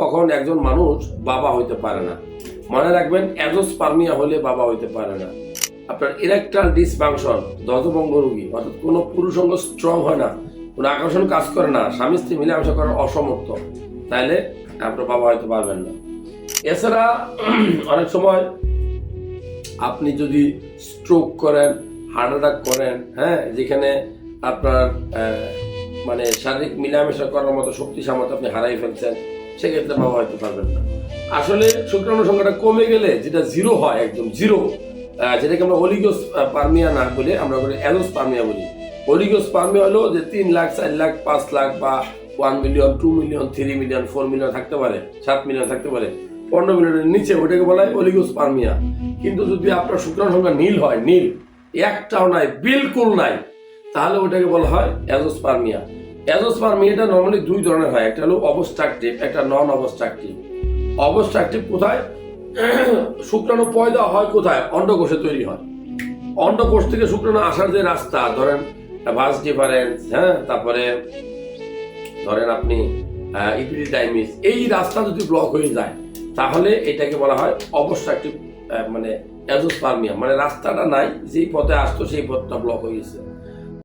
কখন একজন মানুষ বাবা হইতে পারে না। মনে রাখবেন, অ্যাজোস্পার্মিয়া হলে বাবা হইতে পারে না। আপনার ইরেকটাইল ডিসফাংশন, দন্তভঙ্গ রোগী, অর্থাৎ কোনো পুরুষাঙ্গ স্ট্রং হয় না, কোনো আকর্ষণ কাজ করে না, স্বামী স্ত্রী মিলামেশা করার অসমর্থ, তাইলে আপনার বাবা হইতে পারবেন না। এছাড়া অনেক সময় আপনি যদি স্ট্রোক করেন, হার্ট অ্যাটাক করেন, হ্যাঁ, যেখানে আপনার মানে শারীরিক মিলামেশা করার মতো শক্তি সামর্থ্য আপনি হারাই ফেলছেন, সেক্ষেত্রে বাবা হইতে পারবেন না। আসলে শুক্রাণু সংখ্যাটা কমে গেলে যেটা জিরো হয়, একদম জিরো, যেটাকে আমরা অলিগোস্পার্মিয়া না বলে আমরা অ্যাজোস্পার্মিয়া বলি। অলিগোস্পার্মিয়া হলো যে 3 লাখ, 4 লাখ, 5 লাখ বা 1 মিলিয়ন, 2 মিলিয়ন, 3 মিলিয়ন, 4 মিলিয়ন থাকতে পারে, 7 মিলিয়ন থাকতে পারে, 15 মিলিয়নের নিচে, ওটাকে বলা হয় অলিগোস্পার্মিয়া। কিন্তু যদি আপনার শুক্রাণু সংখ্যা নীল হয়, নীল, একটাও নাই, বিলকুল নাই, তাহলে ওটাকে বলা হয় অ্যাজোস্পার্মিয়া। অ্যাজোস্পার্মিয়াটা নর্মালি 2 ধরনের হয়, একটা হলো অবস্ট্রাকটিভ, একটা নন অবস্ট্রাকটিভ। অবস্ট্রাকটিভ কোথায়? শুক্রাণু পয়দা হয় কোথায়? অন্ডকোষে তৈরি হয়। অন্ডকোষ থেকে শুক্রাণু আসার যে রাস্তা, ধরেন ভাস ডিফারেন্স, হ্যাঁ, তারপরে ধরেন আপনি ইপিডিডাইমিস, এই রাস্তা যদি ব্লক হয়ে যায় তাহলে এটাকে বলা হয় অবস্ট্রাকটিভ, মানে অ্যাজোস্পার্মিয়া, মানে রাস্তাটা নাই, যেই পথে আসতো সেই পথটা ব্লক হয়ে গেছে।